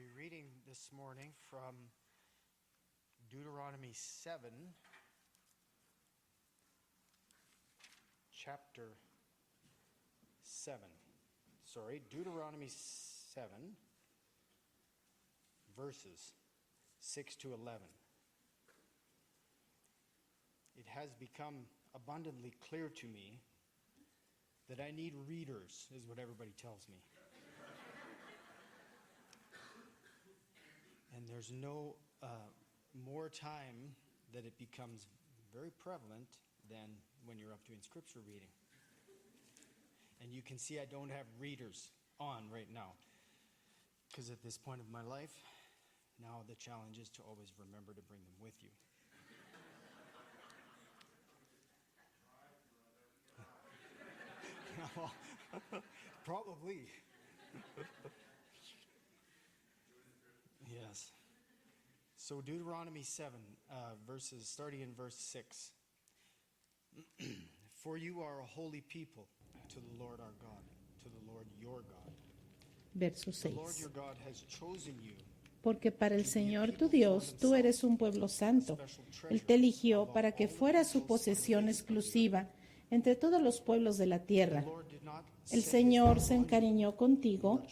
be reading this morning from Deuteronomy 7, chapter 7. Deuteronomy 7, verses 6 to 11. It has become abundantly clear to me that I need readers, is what everybody tells me. And there's no more time that it becomes very prevalent than when you're up doing scripture reading. And you can see I don't have readers on right now, because at this point of my life, now the challenge is to always remember to bring them with you. Probably. Yes. So Deuteronomy 7, verses starting in verse 6. For you are a holy people to the Lord our God, to the Lord your God. Verso The Lord 6. your God has chosen you. Porque para el Señor tu Dios, tú eres un pueblo santo. Él te eligió para que fueras su posesión exclusiva entre todos los pueblos de la tierra. El Señor se encariñó contigo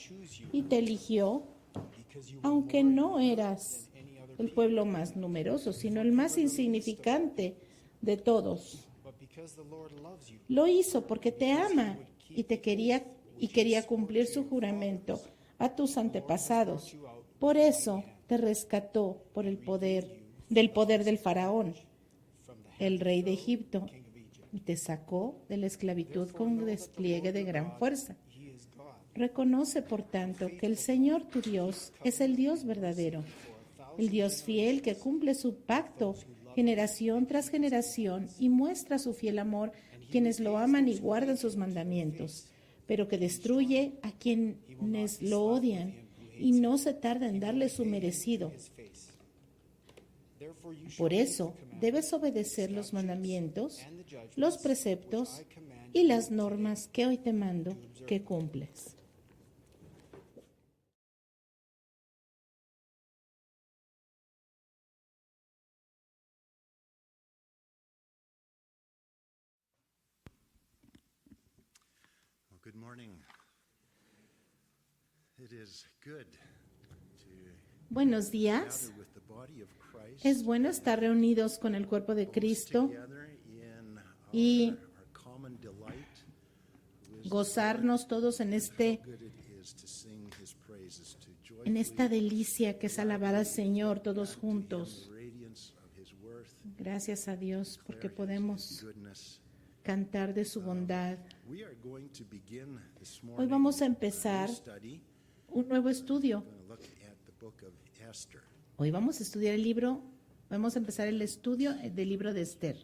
y te eligió, aunque no eras el pueblo más numeroso, sino el más insignificante de todos. Lo hizo porque te ama y quería cumplir su juramento a tus antepasados. Por eso te rescató del poder del faraón, el rey de Egipto, y te sacó de la esclavitud con un despliegue de gran fuerza. Reconoce, por tanto, que el Señor tu Dios es el Dios verdadero, el Dios fiel que cumple su pacto generación tras generación y muestra su fiel amor a quienes lo aman y guardan sus mandamientos, pero que destruye a quienes lo odian y no se tarda en darle su merecido. Por eso debes obedecer los mandamientos, los preceptos y las normas que hoy te mando que cumples. Good morning. It is good to Buenos días. gather with the body of Christ Es bueno estar reunidos con el cuerpo de Cristo together in y our common delight. gozarnos todos en How good it is to sing his praises, to en esta joyfully delicia que es alabar al Señor todos to him juntos. the radiance of his worth, Gracias a Dios porque declare his podemos goodness. cantar de su bondad. We are going to begin this morning Hoy vamos a a empezar new study. un nuevo estudio. We're going to look at the book of Esther. Hoy vamos a empezar el estudio del libro de Esther.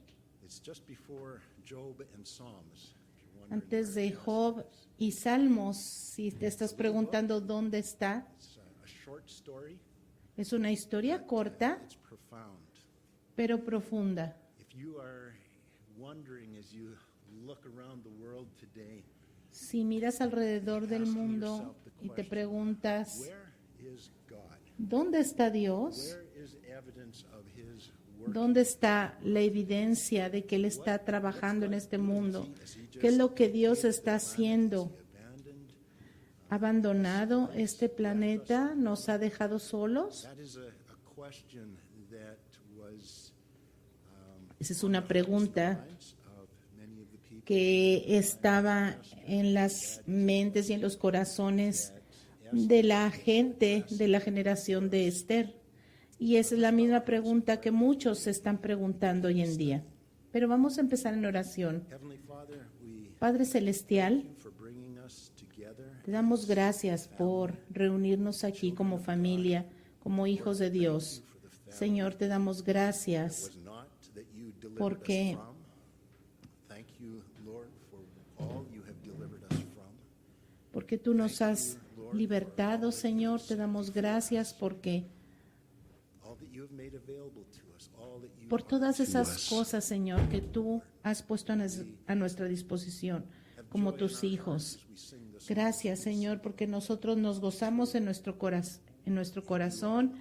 It's just before Job and Psalms. If you're wondering Antes where de Job y Salmos, si te estás preguntando dónde está, it's a short story. es una historia corta, It's profound. pero profunda. If you are wondering as you look around the world today, Si miras alrededor del mundo y te preguntas, where is God? ¿dónde está Dios? Where is evidence of his work? ¿Dónde está la evidencia de que Él está trabajando en este mundo? ¿Qué es lo que Dios está haciendo? Abandoned? ¿Ha abandonado este planeta? ¿Nos ha dejado solos? That is a question that was Esa es una pregunta minds of many of the people que estaba en las mentes y en los corazones de la gente de la generación de Esther. Y esa es la misma pregunta que muchos se están preguntando hoy en día. Pero vamos a empezar en oración. Heavenly Father, we Padre Celestial, thank you for bringing us together. te damos gracias por reunirnos aquí como familia, como hijos de Dios. Señor, te damos gracias Was not that you delivered porque us from. Thank you, Lord, for all you have delivered us from. porque tú nos has libertado, Señor. Te damos gracias porque All that you have made available to us, all that you por are todas to esas us. cosas, Señor, que tú has puesto a nuestra disposición como tus hijos. Gracias, Señor, porque nosotros nos gozamos en en nuestro corazón,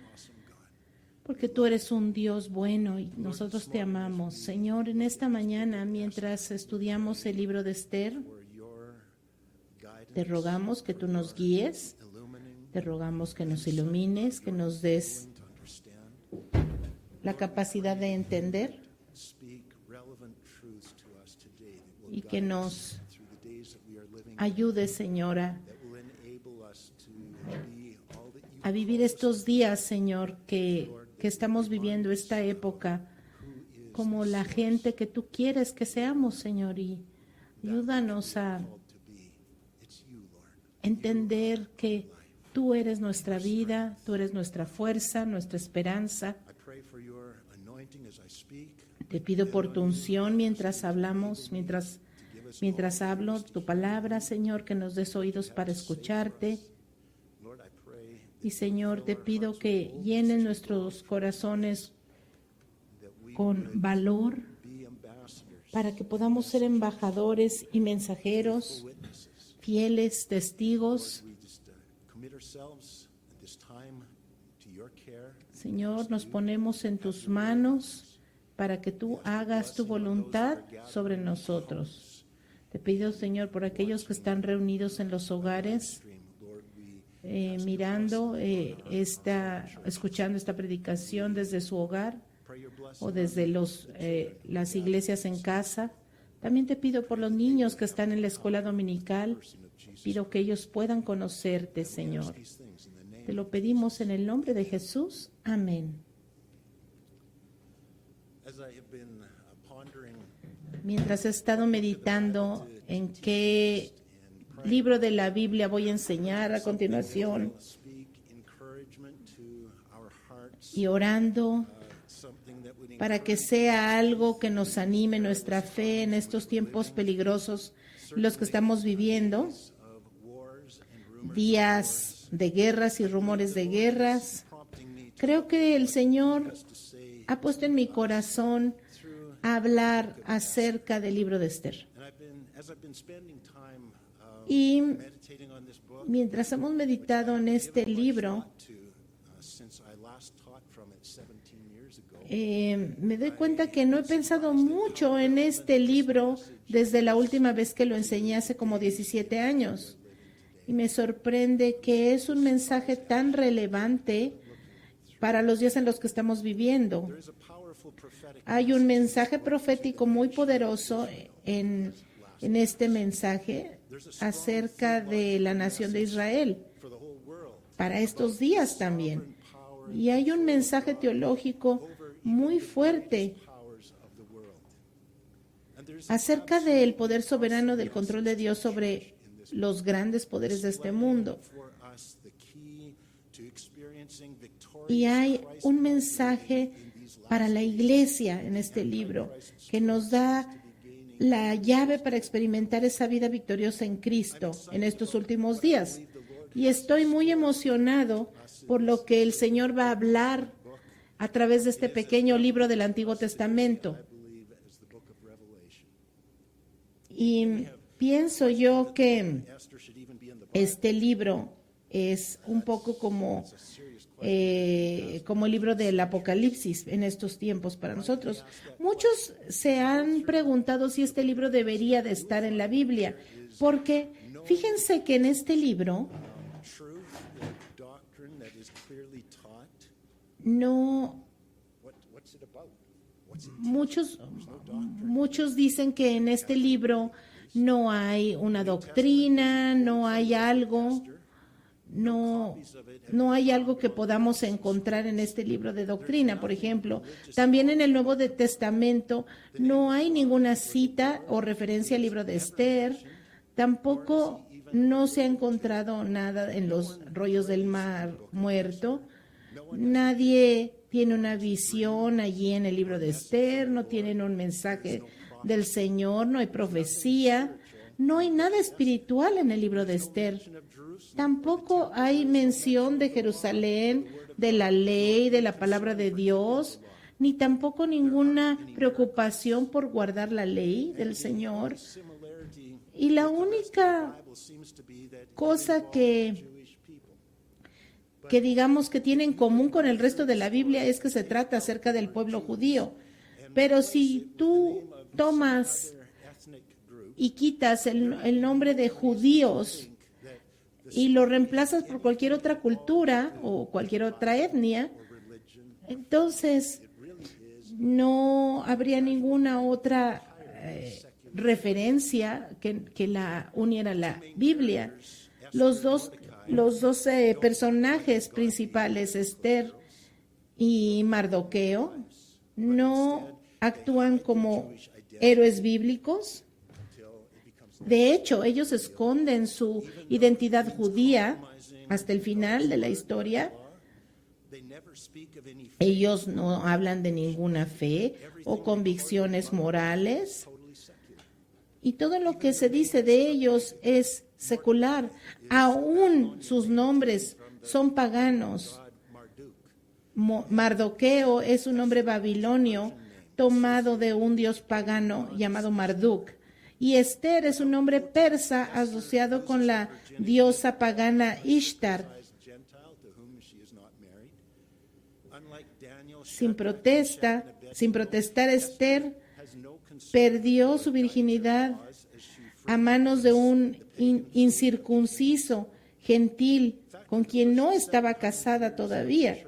porque tú eres un Dios bueno y nosotros te amamos. Señor, en esta mañana, mientras estudiamos el libro de Esther, for your te guidance, rogamos que tú nos guíes, illumining, te rogamos que nos ilumines, que nos des to understand, la capacidad de entender speak relevant truths to us today that will y que guide nos us through the days that we are living in, ayude, Señora, that will enable us to be all that you a vivir estos días, Señor, que estamos viviendo esta época como la gente que tú quieres que seamos, Señor, y ayúdanos a called to be. It's you, Lord. entender que tú eres nuestra vida, tú eres nuestra fuerza, nuestra esperanza. I pray for your anointing as I speak. Te pido por tu unción mientras hablamos, mientras hablo tu palabra, Señor, que nos des oídos para escucharte. Lord, I pray Y Señor, te pido que llenen nuestros corazones that we con valor be ambassadors, para que podamos ser embajadores y mensajeros, witnesses. fieles testigos. We just commit ourselves at this time to your care. Señor, nos ponemos en tus manos para que tú hagas tu voluntad sobre nosotros. Te pido, Señor, por aquellos que están reunidos en los hogares, Lord, we mirando, escuchando esta predicación desde su hogar pray your blessing o desde las iglesias en casa. También te pido por los niños que están en la escuela dominical. Pido que ellos puedan conocerte, Señor. these things in the name. Te lo pedimos en el nombre de Jesús. Amén. As I have been pondering Mientras he estado meditando en qué libro de la Biblia voy a enseñar a continuación speak encouragement to our hearts, y orando something that would para que sea algo que nos anime nuestra fe en estos tiempos peligrosos los que estamos viviendo, of wars and rumors días de guerras y rumores de guerras. prompting me Creo que el Señor to say, ha puesto en mi corazón hablar acerca del libro de Esther. and as I've been spending time Y meditating on this book, mientras hemos meditado en este libro, to since I last taught from it 17 years ago, me doy cuenta que no he pensado mucho en este libro desde la última vez que lo enseñé hace como 17 años. Y me sorprende que es un mensaje tan relevante para los días en los que estamos viviendo. there's a powerful prophetic Hay un mensaje profético muy poderoso en este mensaje acerca de la nación de Israel for the whole world. para estos días también. Y hay un mensaje teológico muy fuerte Powers of the world. And there's acerca del poder soberano del control de Dios sobre los grandes poderes de este mundo. for us the key to experiencing victorious Y hay un mensaje para la iglesia en este libro que nos da la llave para experimentar esa vida victoriosa en Cristo en estos últimos días. Y estoy muy emocionado por lo que el Señor va a hablar a través de este pequeño libro del Antiguo Testamento. believe as the book of Revelation. Y pienso yo que Esther should even be in the Bible. este libro es un poco como el libro del Apocalipsis en estos tiempos para nosotros. Muchos se han preguntado si este libro debería de estar en la Biblia, porque fíjense que en este libro Truth, the doctrine that is clearly taught. no What's it about? What's it? muchos dicen que en este libro no hay una doctrina, no hay algo, no hay algo que podamos encontrar en este libro de doctrina. Por ejemplo, también en el Nuevo Testamento no hay ninguna cita o referencia al libro de Esther. Tampoco no se ha encontrado nada en los rollos del Mar Muerto. Nadie tiene una visión allí en el libro de Esther, no tienen un mensaje del Señor, no hay profecía, no hay nada espiritual en el libro de Esther. Tampoco hay mención de Jerusalén, de la ley, de la palabra de Dios, ni tampoco ninguna preocupación por guardar la ley del Señor. Similarity Y la única Bible seems to be that cosa que Jewish people. que digamos que tiene en común con el resto de la Biblia es que se trata acerca del pueblo judío. Pero si tú tomas y quitas el nombre de judíos y lo reemplazas por cualquier otra cultura o cualquier otra etnia, entonces no habría ninguna otra referencia que la uniera a la Biblia. Los dos personajes principales, Esther y Mardoqueo, no actúan como héroes bíblicos. De hecho, ellos esconden su identidad judía hasta el final de la historia. Ellos no hablan de ninguna fe o convicciones morales. Y todo lo que se dice de ellos es secular. Aún sus nombres son paganos. Mardoqueo es un nombre babilonio tomado de un dios pagano llamado Marduk. Y Esther es un nombre persa asociado con la diosa pagana Ishtar. Sin protestar, Esther perdió su virginidad a manos de un incircunciso gentil con quien no estaba casada todavía.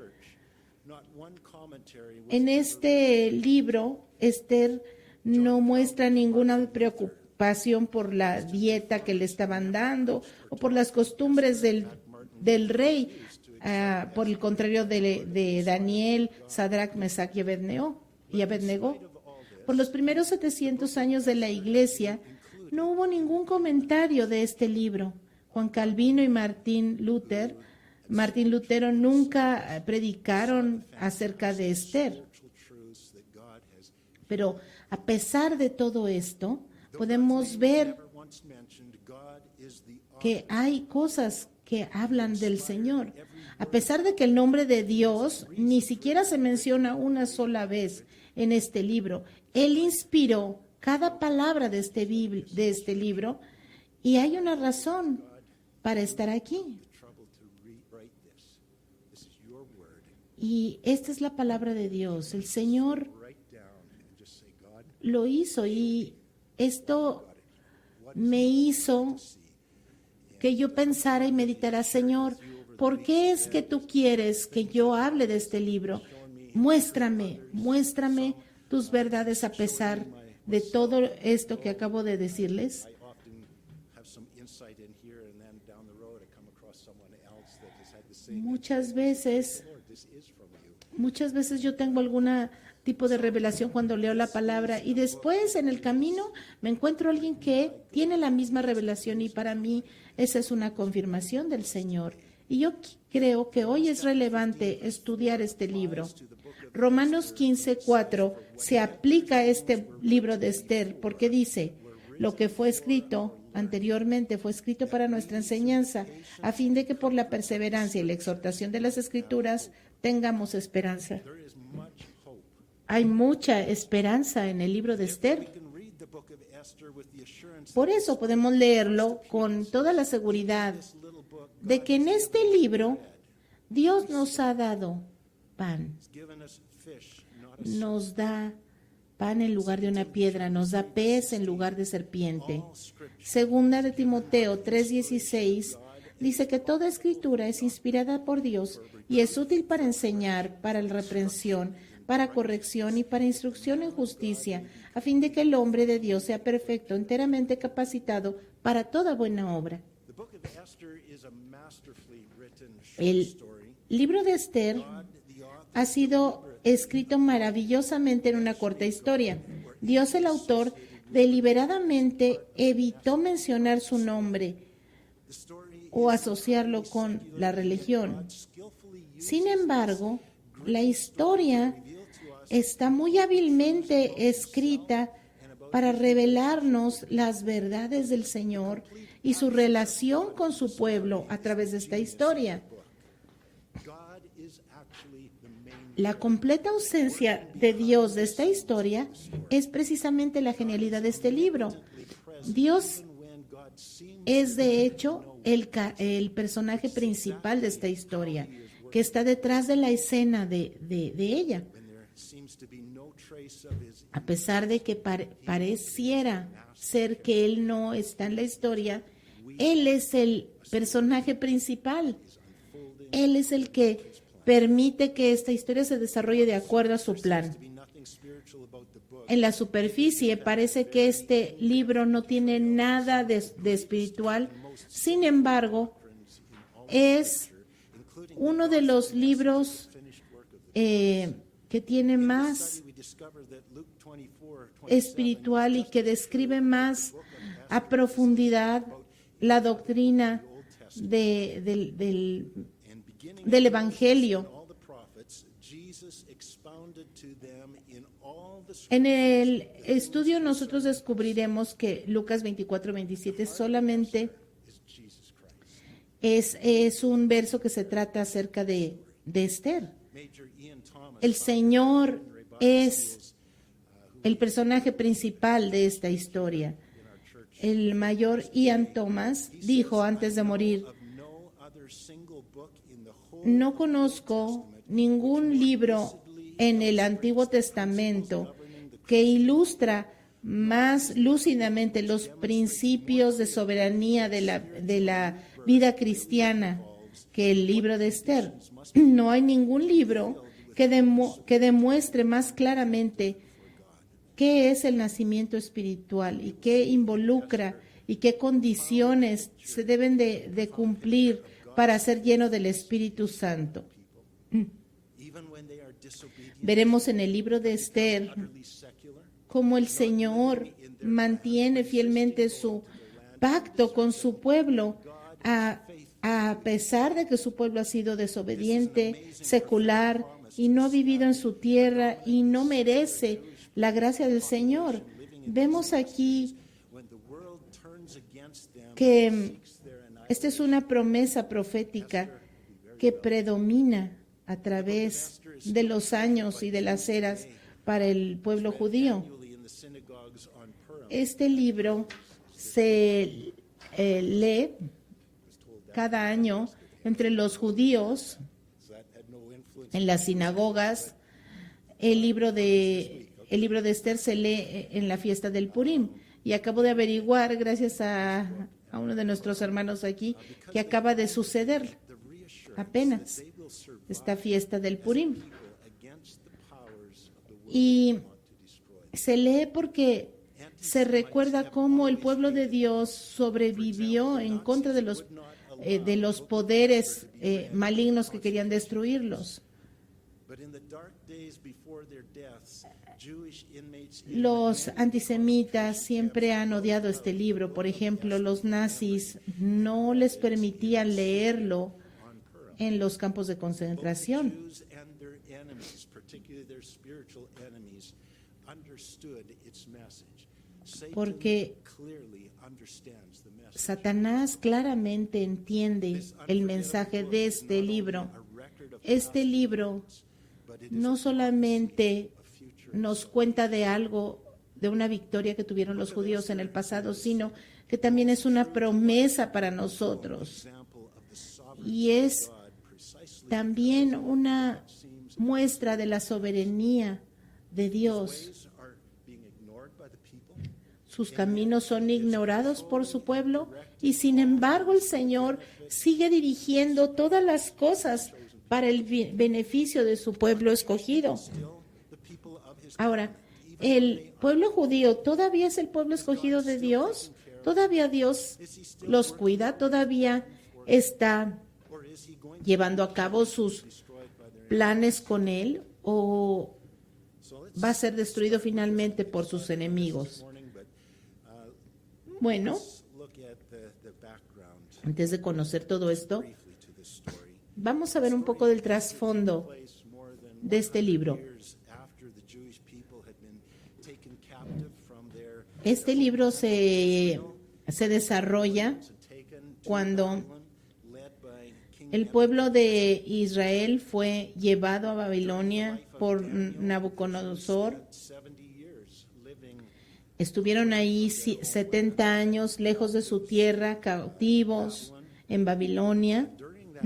En este libro, Esther no muestra ninguna preocupación por la dieta que le estaban dando o por las costumbres del rey, por el contrario de Daniel, Sadrach, Mesach y Abednego. Por los primeros 700 años de la Iglesia no hubo ningún comentario de este libro. Juan Calvino y Martín Lutero nunca predicaron acerca de Esther. Pero a pesar de todo esto, podemos ver que hay cosas que hablan del Señor. A pesar de que el nombre de Dios ni siquiera se menciona una sola vez en este libro, Él inspiró cada palabra de este libro y hay una razón para estar aquí. Y esta es la palabra de Dios. El Señor lo hizo y esto me hizo que yo pensara y meditara, Señor, ¿por qué es que tú quieres que yo hable de este libro? Muéstrame tus verdades a pesar de todo esto que acabo de decirles. Muchas veces yo tengo alguna tipo de revelación cuando leo la palabra y después en el camino me encuentro a alguien que tiene la misma revelación y para mí esa es una confirmación del Señor. Y yo creo que hoy es relevante estudiar este libro. Romanos 15:4 se aplica a este libro de Esther porque dice, lo que fue escrito anteriormente fue escrito para nuestra enseñanza, a fin de que por la perseverancia y la exhortación de las Escrituras tengamos esperanza. Hay mucha esperanza en el libro de Esther. Por eso podemos leerlo con toda la seguridad de que en este libro Dios nos ha dado pan. Nos da pan en lugar de una piedra, nos da pez en lugar de serpiente. Segunda de Timoteo 3:16 dice que toda escritura es inspirada por Dios y es útil para enseñar, para la reprensión, para corrección y para instrucción en justicia, a fin de que el hombre de Dios sea perfecto, enteramente capacitado para toda buena obra. El libro de Esther ha sido escrito maravillosamente en una corta historia. Dios, el autor, deliberadamente evitó mencionar su nombre o asociarlo con la religión. Sin embargo, la historia está muy hábilmente escrita para revelarnos las verdades del Señor y su relación con su pueblo a través de esta historia. La completa ausencia de Dios de esta historia es precisamente la genialidad de este libro. Dios es, de hecho, el personaje principal de esta historia. que está detrás de la escena de ella. when there seems to be no trace of his A pesar de que pareciera ser que él no está en la historia, él es el personaje principal. Él es el que permite que esta historia se desarrolle de acuerdo a su plan. to be nothing spiritual about the book. En la superficie parece que este libro no tiene nada de espiritual. Sin embargo, es uno de los libros que tiene más We discover that Luke 24, espiritual y que describe más a profundidad la doctrina and beginning del Evangelio. all the prophets, Jesus expounded to them in all the En el estudio nosotros descubriremos que Lucas 24:27 solamente is Jesus Christ. es un verso que se trata acerca de Esther. Major Ian Thomas, El Señor es el personaje principal de esta historia. El mayor Ian Thomas dijo antes de morir: of no other single book in the whole no conozco ningún libro en el Antiguo Testamento que ilustra más lúcidamente los principios de soberanía de la vida cristiana que el libro de Esther. No hay ningún libro que demuestre más claramente qué es el nacimiento espiritual y qué involucra y qué condiciones se deben de cumplir para ser lleno del Espíritu Santo. even when they are disobedient, Veremos en el libro de Esther utterly secular, cómo el Señor mantiene fielmente su pacto con su pueblo, a pesar de que su pueblo ha sido desobediente, secular y no ha vivido en su tierra y no merece la gracia del Señor. Vemos aquí when the world turns against them, que esta es una promesa profética que predomina a través de los años y de las eras para el pueblo judío. annually in the synagogues on Purim, Este libro se lee cada año entre los judíos that had no influence. en las sinagogas. El libro de Esther se lee en la fiesta del Purim. Y acabo de averiguar, gracias a uno de nuestros hermanos aquí, que acaba de suceder apenas esta fiesta del Purim. Against the powers of the world Y to destroy. se lee porque se recuerda cómo el pueblo de Dios sobrevivió en contra de los poderes malignos que querían destruirlos. But in the dark days before their deaths, Jewish inmates Los antisemitas siempre han odiado este libro. Por ejemplo, los nazis no les permitían leerlo en los campos de concentración, Jews and their enemies, particularly their spiritual enemies, understood its message. Satan porque clearly understands the message. Satanás claramente entiende el mensaje de este libro. Este libro no solamente nos cuenta de algo, de una victoria que tuvieron los judíos en el pasado, sino que también es una promesa para nosotros. Y es también una muestra de la soberanía de Dios. Ways are being ignored by the people. Sus caminos son ignorados por su pueblo y sin embargo el Señor sigue dirigiendo todas las cosas para el beneficio de su pueblo escogido. The people of his Ahora, ¿el pueblo judío todavía es el pueblo escogido de Dios? ¿Todavía Dios los cuida? ¿Todavía está or is he going to llevando a cabo sus destroyed by their planes con él o va a ser destruido finalmente por sus enemigos? morning? But Bueno, let's look at the background antes de conocer todo esto, briefly to this story. vamos a ver un poco del trasfondo Place more than de este libro. years after the Jewish people had been taken captive from their Este libro se desarrolla and taken to cuando Babylon, led by King el pueblo de Israel fue llevado a Babilonia por Nabucodonosor. 70 years living Estuvieron ahí 70 años lejos de su tierra, cautivos en Babilonia. during that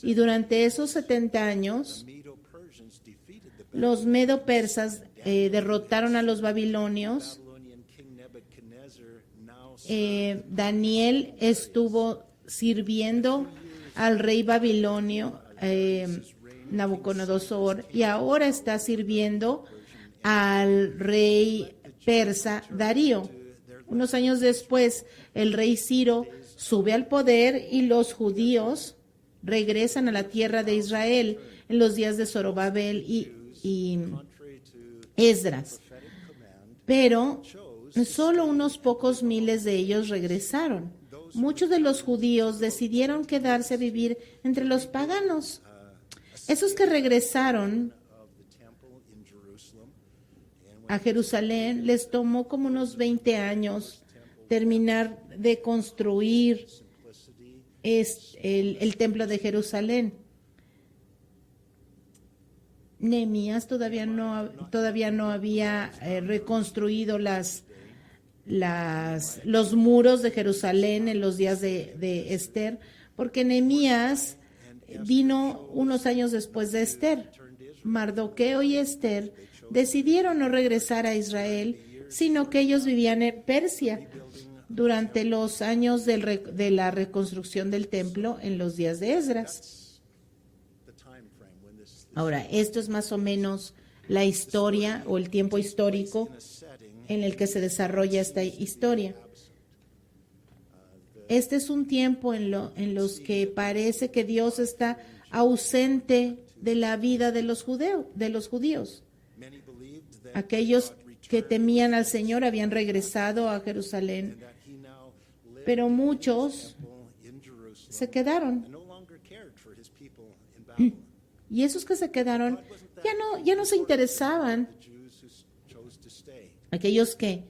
Y durante esos 70 años, the Medo-Persians defeated the los medo-persas derrotaron a los babilonios. Babylonian king Nebuchadnezzar. Now Daniel estuvo sirviendo al rey babilonio Nabucodonosor y ahora está sirviendo al rey persa Darío. Unos años después, el rey Ciro sube al poder y los judíos regresan a la tierra de Israel en los días de Zorobabel y Esdras. Pero solo unos pocos miles de ellos regresaron. Muchos de los judíos decidieron quedarse a vivir entre los paganos. Esos que regresaron of the temple in Jerusalem, and a Jerusalén les tomó como unos 20 años terminar de construir el templo de Jerusalén. Nehemías todavía no había reconstruido los muros de Jerusalén en los días de Esther, porque Nehemías vino unos años después de Esther. Mardoqueo y Esther decidieron no regresar a Israel, sino que ellos vivían en Persia durante los años de la reconstrucción del templo en los días de Esdras. the time frame when this Ahora, esto es más o menos la historia o el tiempo histórico en el que se desarrolla esta historia. Este es un tiempo en los que parece que Dios está ausente de la vida de los judíos. many believed that Aquellos que temían al Señor habían regresado a Jerusalén, that he now lived pero muchos in Jerusalem se quedaron. and no longer cared for his people in Babylon. Y esos que se quedaron ya no se interesaban. The Jews who chose to stay, Aquellos que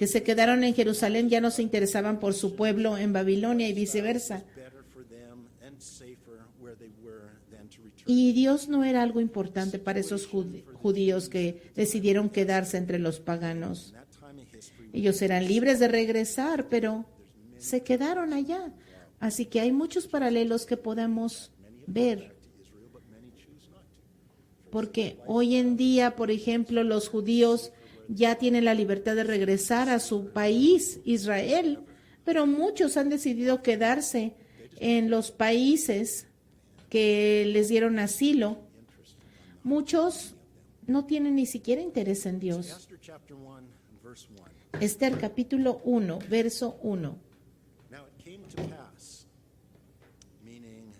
se quedaron en Jerusalén ya no se interesaban por su pueblo en Babilonia y viceversa. better for them and safer where they were than to return. Y Dios no era algo importante para esos judíos que decidieron quedarse entre los paganos. That time in history, Ellos eran libres de regresar, pero se quedaron allá. Así que hay muchos paralelos que podemos ver. to Israel, but many choose not to. Porque hoy en día, por ejemplo, los judíos ya tienen la libertad de regresar a su país, Israel, pero muchos han decidido quedarse en los países que les dieron asilo. Muchos no tienen ni siquiera interés en Dios. Esther chapter 1 verse 1. Esther capítulo 1, verso 1. Now it came to pass, meaning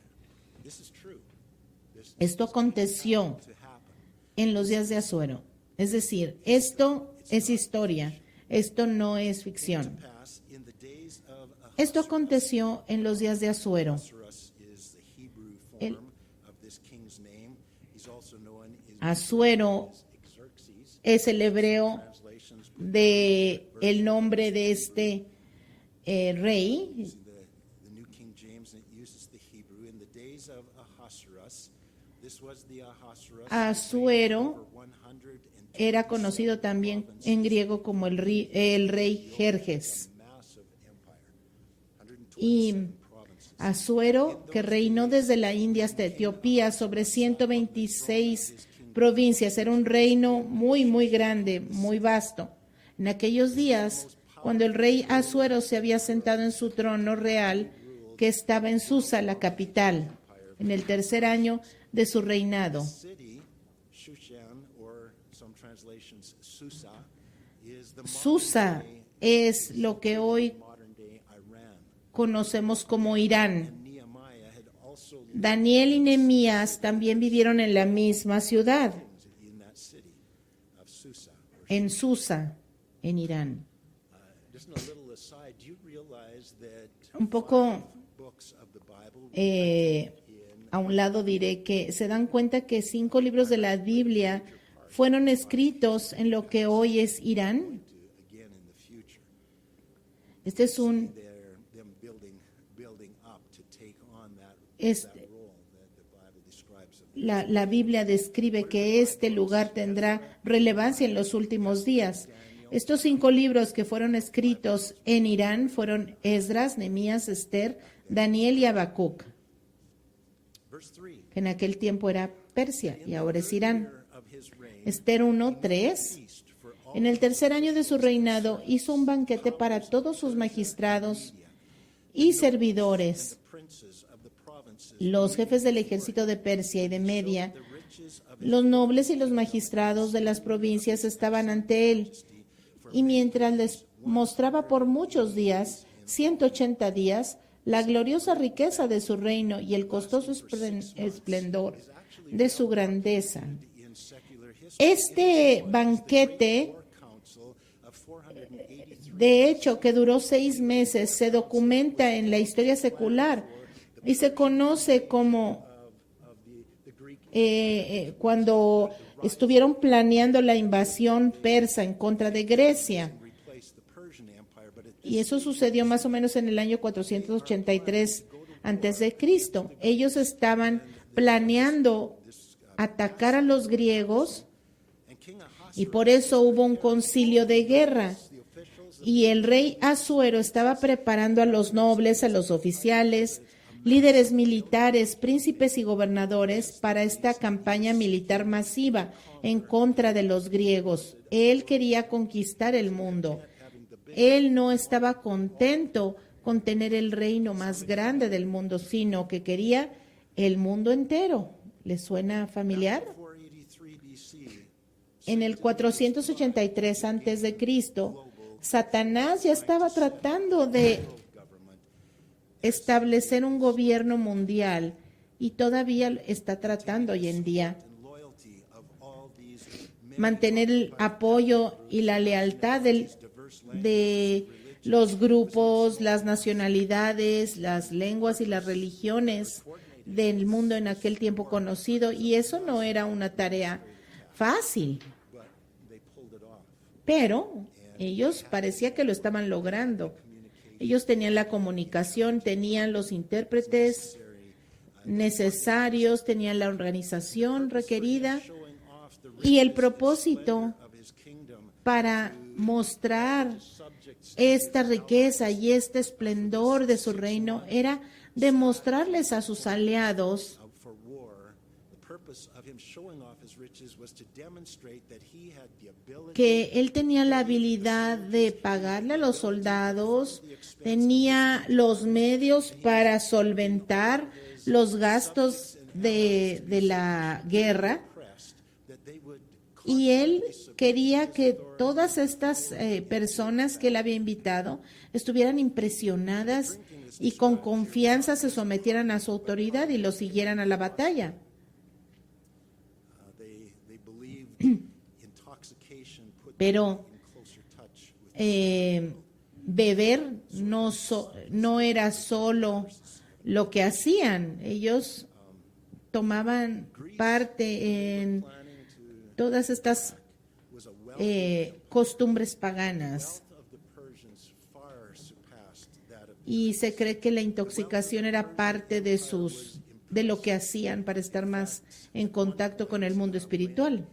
this is true. Esto aconteció To happen. en los días de Asuero. Es decir, esto es historia, esto no es ficción. Pass in the days of Esto aconteció en los días de Asuero. Ahasuerus is the Hebrew El- form of this king's name. He's also known Asuero as Xerxes. es el hebreo Translations de el nombre de este rey. the New King James it uses the Hebrew in the days of Ahasuerus. This was the Ahasuerus. Asuero over 100 era conocido también en griego como el rey Jerjes. massive empire. Y 127 provinces. Asuero, que reinó desde la India hasta Etiopía sobre 126 provincias, era un reino muy, muy grande, muy vasto. En aquellos días, cuando el rey Asuero se había sentado en su trono real, que estaba en Susa, la capital, en el tercer año de su reinado. City, Shushan, or some translations, Susa, is the Susa es lo que hoy modern day Iran. conocemos como Irán. Nehemiah had also lived Daniel y Nehemías también vivieron en la misma ciudad, in that city of Susa. en Susa, en Irán. Just a little aside, do you realize that Un poco books of the Bible a un lado diré que se dan cuenta que 5 libros de la Biblia fueron escritos en lo que hoy es Irán. again in the future, Este es un they're them building up to take on that es- role that the Bible describes of la Biblia describe que este lugar tendrá relevancia en los últimos días. Estos 5 libros que fueron escritos en Irán fueron Esdras, Nehemías, Esther, Daniel y Habacuc. Verse 3. que en aquel tiempo era Persia y ahora es Irán. Year of his reign, Esther 1:3. feast for all En el tercer año de su reinado hizo un banquete para todos sus magistrados y servidores, the princes of the provinces, los jefes del ejército de Persia y de Media, the riches of los nobles y los magistrados de las provincias estaban ante él. Y mientras les mostraba por muchos días, 180 días, la gloriosa riqueza de su reino y el costoso esplendor de su grandeza. in secular history. Este banquete, Council of 483 de hecho, que duró 6 meses, se documenta en la historia secular y se conoce como of the Greek cuando estuvieron planeando la invasión persa en contra de Grecia. replaced the Persian Empire, but at Y eso sucedió más o menos en el año 483 antes de Cristo. Ellos estaban planeando atacar a los griegos and King Ahasuerus, y por eso hubo un concilio de guerra. the officials Y el rey Asuero estaba preparando a los nobles, a los oficiales, líderes militares, príncipes y gobernadores para esta campaña militar masiva en contra de los griegos. Él quería conquistar el mundo. Él no estaba contento con tener el reino más grande del mundo, sino que quería el mundo entero. ¿Les suena familiar? 483 BC, En el 483 antes de Cristo, Satanás ya estaba tratando de government establecer un gobierno mundial y todavía está tratando hoy en día and loyalty of all these mantener el apoyo y la lealtad de los grupos, las nacionalidades, las lenguas y las religiones del mundo en aquel tiempo conocido, y eso no era una tarea fácil, but they pulled it off. pero ellos parecía que lo estaban logrando. Ellos tenían la comunicación, tenían los intérpretes necesarios, tenían la organización requerida Showing off the y el propósito of his kingdom para mostrar subjects esta riqueza y este esplendor de su reino era demostrarles a sus aliados for war. The purpose of him showing off his riches was to demonstrate that he had the ability que él tenía la habilidad de pagarle a los soldados, tenía los medios para solventar los gastos de la guerra, that they would y él quería que todas estas personas que él había invitado estuvieran impresionadas y con confianza se sometieran a su autoridad y lo siguieran a la batalla. they believed intoxication put Pero in closer touch with beber no era solo lo que hacían, ellos tomaban parte en planning to todas estas was a wealth costumbres paganas. of the Persians far surpassed that of Y se cree que la intoxicación era parte de lo que hacían para estar más en contacto con el mundo espiritual.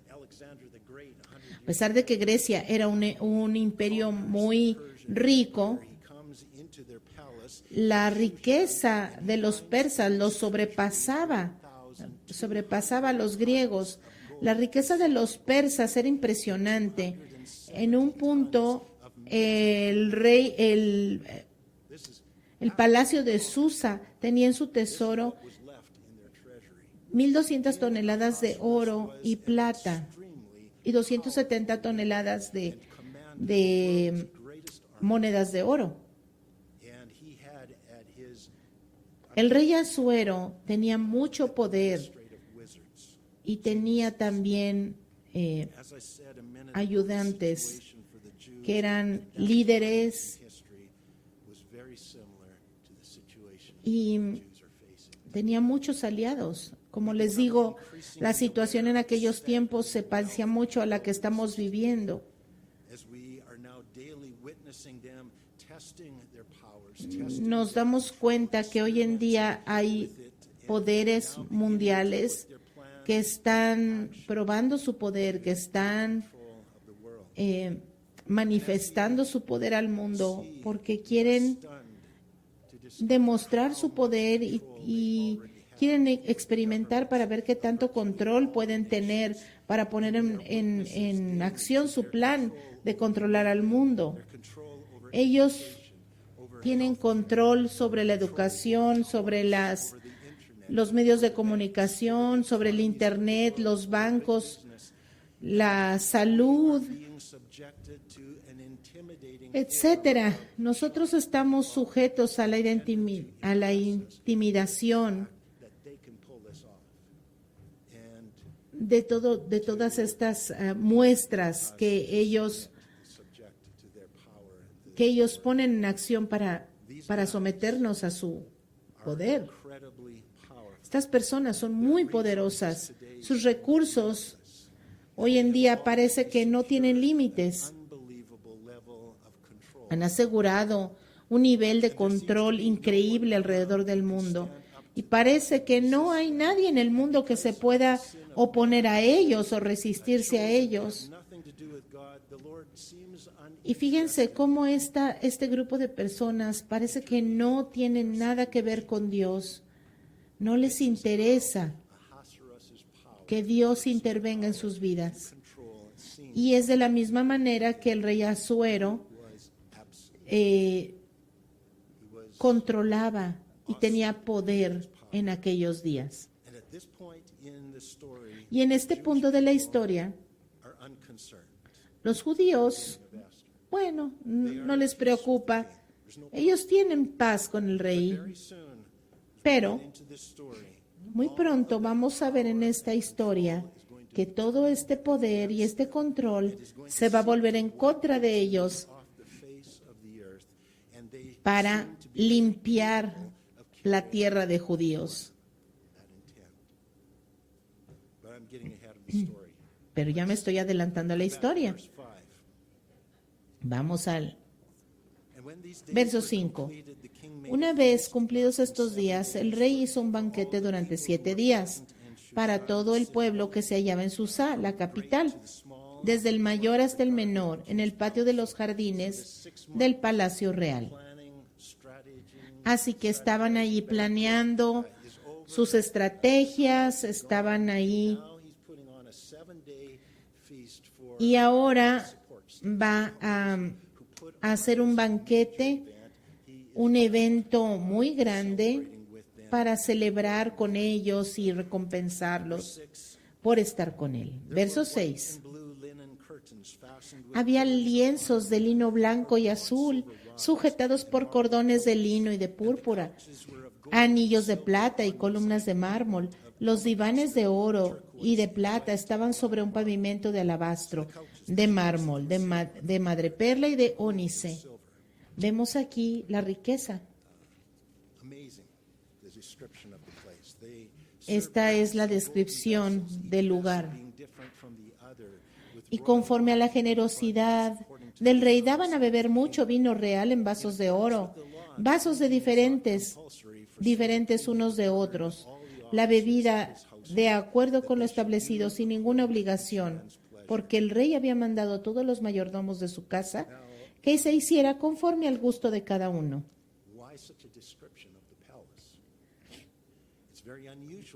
Alexander the Great. 100 A pesar de que Grecia era un imperio muy rico, he comes into their palace, la riqueza de los persas los sobrepasaba a los griegos. La riqueza de los persas era impresionante. En un punto, el palacio de Susa tenía en su tesoro was left in their treasury. 1,200 toneladas de oro y plata Extremely y 270 toneladas de greatest monedas de oro. and he had at his El rey Asuero tenía mucho poder straight of wizards. y tenía también As I said a minute ago, ayudantes the situation for the Jews que eran líderes in history was very similar to the situation y Jews are facing. tenía muchos aliados. Como les digo, la situación en aquellos tiempos se parecía mucho a la que estamos viviendo. As we are now daily witnessing them testing their powers, testing Nos damos cuenta que hoy en día hay poderes mundiales que están probando su poder, que están control of the world. manifestando su poder al mundo porque quieren Stunned to dis- demostrar su poder y quieren experimentar para ver qué tanto control pueden tener para poner en acción su plan de controlar al mundo. Ellos tienen control sobre la educación, sobre los medios de comunicación, sobre el Internet, los bancos, la salud, etcétera. Nosotros estamos sujetos a la intimidación de todas estas muestras que ellos ponen en acción para someternos a su poder. Estas personas son muy poderosas. Sus recursos hoy en día parece que no tienen límites. Han asegurado un nivel de control increíble alrededor del mundo. Y parece que no hay nadie en el mundo que se pueda oponer a ellos o resistirse a ellos. Y fíjense cómo este grupo de personas parece que no tienen nada que ver con Dios. No les interesa que Dios intervenga en sus vidas. Y es de la misma manera que el rey Asuero controlaba y tenía poder en aquellos días. Y en este punto de la historia, los judíos, bueno, no les preocupa. Ellos tienen paz con el rey. Pero muy pronto vamos a ver en esta historia que todo este poder y este control se va a volver en contra de ellos para limpiar la tierra de judíos. Pero ya me estoy adelantando a la historia. Vamos al verso 5. Una vez cumplidos estos días, el rey hizo un banquete durante 7 días para todo el pueblo que se hallaba en Susá, la capital, desde el mayor hasta el menor, en el patio de los jardines del palacio real. Así que estaban allí planeando sus estrategias, estaban ahí. Y ahora va a hacer un banquete, un evento muy grande para celebrar con ellos y recompensarlos por estar con él. Verso 6. Había lienzos de lino blanco y azul, sujetados por cordones de lino y de púrpura, anillos de plata y columnas de mármol. Los divanes de oro y de plata estaban sobre un pavimento de alabastro, de mármol, de madreperla y de ónice. Vemos aquí la riqueza. Esta es la descripción del lugar. Y conforme a la generosidad del rey, daban a beber mucho vino real en vasos de oro, vasos de diferentes unos de otros. La bebida de acuerdo con lo establecido, sin ninguna obligación, porque el rey había mandado a todos los mayordomos de su casa que se hiciera conforme al gusto de cada uno.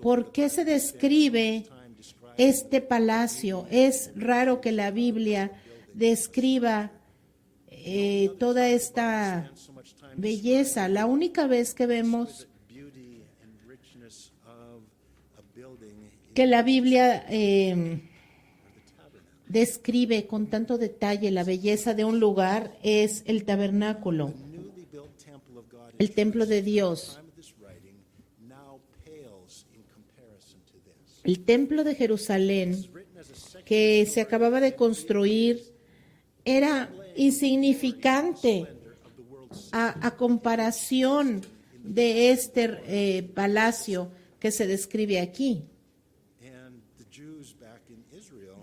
¿Por qué se describe este palacio? Es raro que la Biblia describa toda esta belleza. La única vez que vemos que la Biblia describe con tanto detalle la belleza de un lugar es el tabernáculo, el templo de Dios. El templo de Jerusalén, que se acababa de construir, era insignificante a comparación de este palacio que se describe aquí.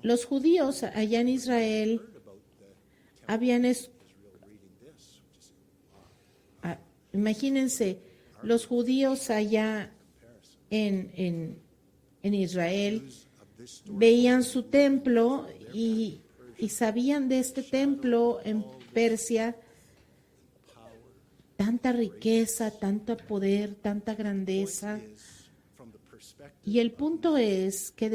Los judíos allá en Israel imagínense, los judíos allá en Israel veían su templo y sabían de este templo en Persia, tanta riqueza, tanto poder, tanta grandeza. Y el punto es que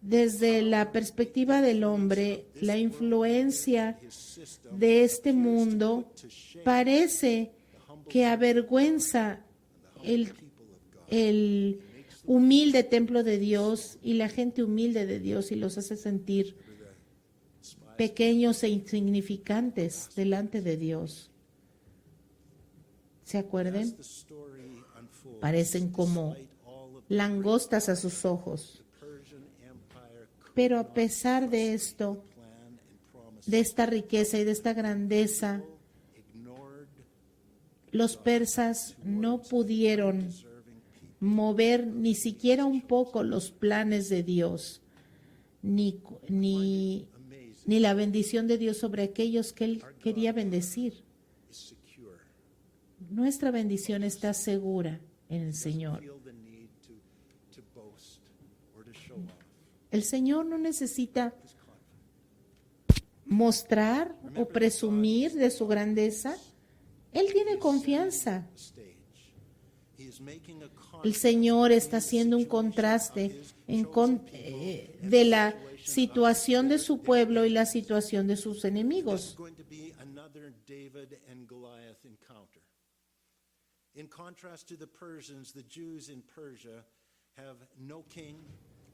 desde la perspectiva del hombre, la influencia de este mundo parece que avergüenza el humilde templo de Dios y la gente humilde de Dios y los hace sentir pequeños e insignificantes delante de Dios. ¿Se acuerdan? Parecen como langostas a sus ojos. Pero a pesar de esto, de esta riqueza y de esta grandeza, los persas no pudieron mover ni siquiera un poco los planes de Dios, ni la bendición de Dios sobre aquellos que Él quería bendecir. Nuestra bendición está segura en el Señor. El Señor no necesita mostrar o presumir de su grandeza. Él tiene confianza. El Señor está haciendo un contraste de la situación de su pueblo y la situación de sus enemigos.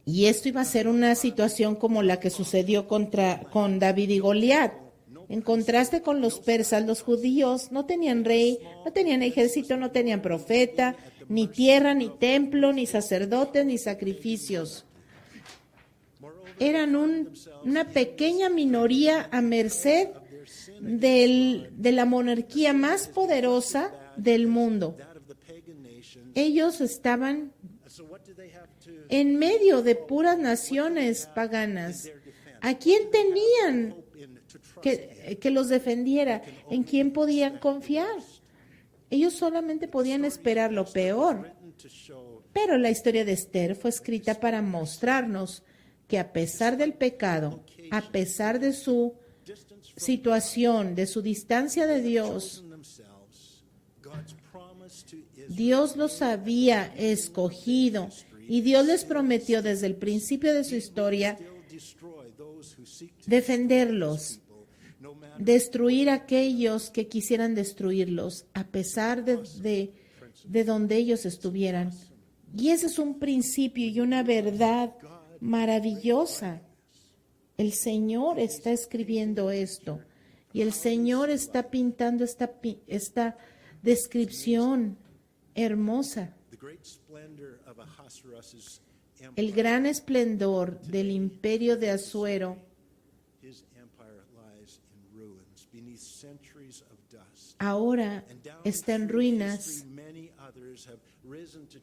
Y esto iba a ser una situación como la que sucedió con David y Goliat. En contraste con los persas, los judíos no tenían rey, no tenían ejército, no tenían profeta, ni tierra, ni templo, ni sacerdotes, ni sacrificios. Eran una pequeña minoría a merced de la monarquía más poderosa del mundo. Ellos estaban en medio de puras naciones paganas. ¿A quién tenían que los defendiera? ¿En quién podían confiar? Ellos solamente podían esperar lo peor. Pero la historia de Esther fue escrita para mostrarnos que a pesar del pecado, a pesar de su situación, de su distancia de Dios, Dios los había escogido y Dios les prometió desde el principio de su historia defenderlos, destruir a aquellos que quisieran destruirlos, a pesar de donde ellos estuvieran. Y ese es un principio y una verdad maravillosa. El Señor está escribiendo esto y el Señor está pintando esta descripción hermosa. El gran esplendor del imperio de Asuero ahora está en ruinas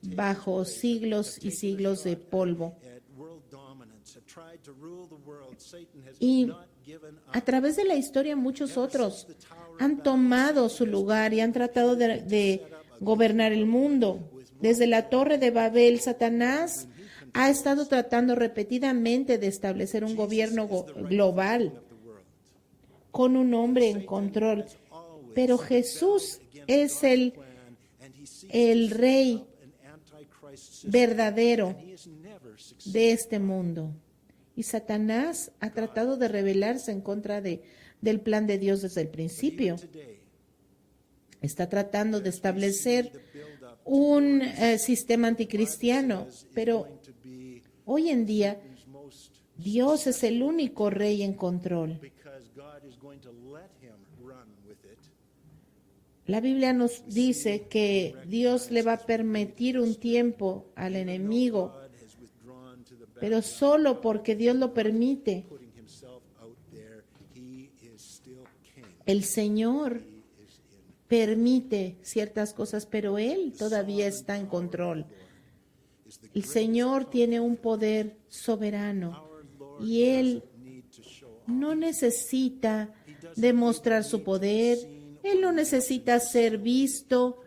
bajo siglos y siglos de polvo. Y a través de la historia muchos otros han tomado su lugar y han tratado de gobernar el mundo. Desde la Torre de Babel, Satanás ha estado tratando repetidamente de establecer un gobierno global con un hombre en control. Pero Jesús es el rey verdadero de este mundo. Y Satanás ha tratado de rebelarse en contra del plan de Dios desde el principio. Está tratando de establecer un sistema anticristiano, pero hoy en día Dios es el único rey en control. La Biblia nos dice que Dios le va a permitir un tiempo al enemigo, pero solo porque Dios lo permite. El Señor permite ciertas cosas, pero Él todavía está en control. El Señor tiene un poder soberano y Él no necesita demostrar su poder. Él no necesita ser visto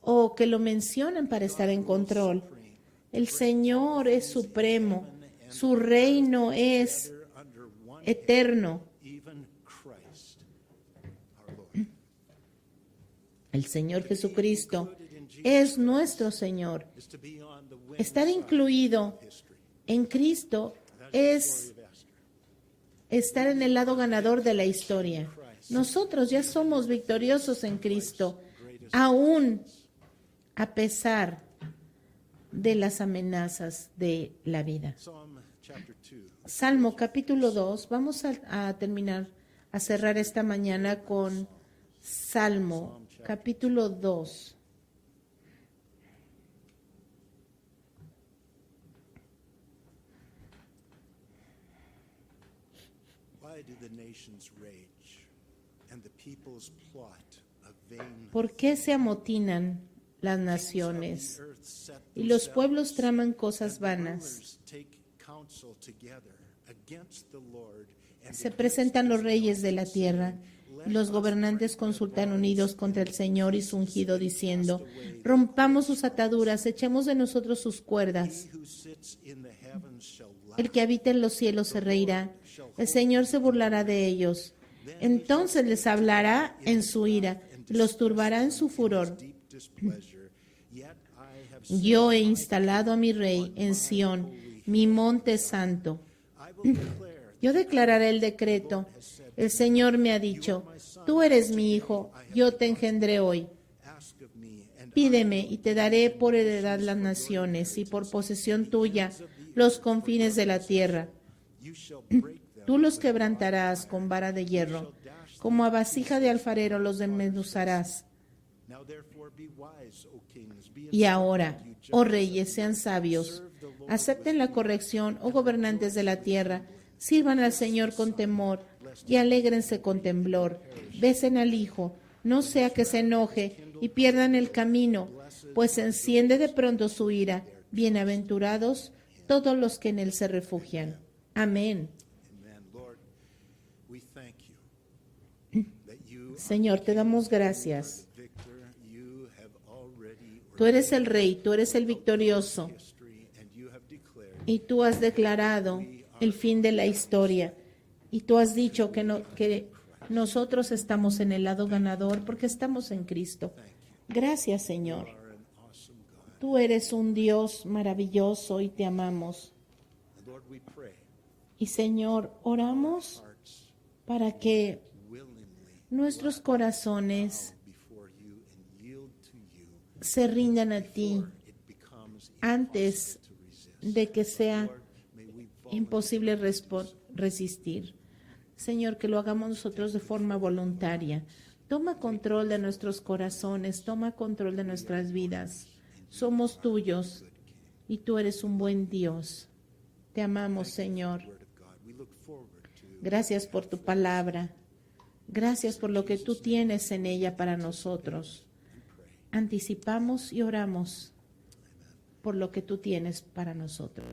o que lo mencionen para estar en control. El Señor es supremo, su reino es eterno. El Señor Jesucristo es nuestro Señor. is to be on the winning Estar side incluido of history. en Cristo That's the es story of Esther. estar en el lado ganador de la historia. Nosotros ya somos victoriosos en Cristo, aún a pesar de las amenazas de la vida. Psalm chapter 2. Salmo capítulo 2, vamos a terminar, a cerrar esta mañana con Salmo capítulo 2. Why do the nations rage and the peoples plot a vain ¿Por qué se amotinan las naciones y los pueblos traman cosas vanas? Se presentan los reyes de la tierra y los gobernantes consultan unidos contra el Señor y su ungido, diciendo: rompamos sus ataduras, echemos de nosotros sus cuerdas. El que habita en los cielos se reirá, el Señor se burlará de ellos. Entonces les hablará en su ira, los turbará en su furor. Yo he instalado a mi rey en Sión, mi monte santo. Yo declararé el decreto. El Señor me ha dicho: tú eres mi hijo, yo te engendré hoy. Pídeme y te daré por heredad las naciones y por posesión tuya los confines de la tierra. Tú los quebrantarás con vara de hierro, como a vasija de alfarero los desmenuzarás. Y ahora, oh reyes, sean sabios, acepten la corrección, oh gobernantes de la tierra, sirvan al Señor con temor y alégrense con temblor. Besen al Hijo, no sea que se enoje y pierdan el camino, pues enciende de pronto su ira. Bienaventurados todos los que en Él se refugian. Amén. Señor, te damos gracias. Tú eres el Rey, tú eres el victorioso, y tú has declarado el fin de la historia, y tú has dicho que nosotros estamos en el lado ganador porque estamos en Cristo. Gracias, Señor. Tú eres un Dios maravilloso y te amamos. Y, Señor, oramos para que nuestros corazones se rindan a ti antes de que sea imposible resistir. Señor, que lo hagamos nosotros de forma voluntaria. Toma control de nuestros corazones, toma control de nuestras vidas. Somos tuyos y tú eres un buen Dios. Te amamos, Señor. Gracias por tu palabra. Gracias por lo que tú tienes en ella para nosotros. Anticipamos y oramos por lo que tú tienes para nosotros.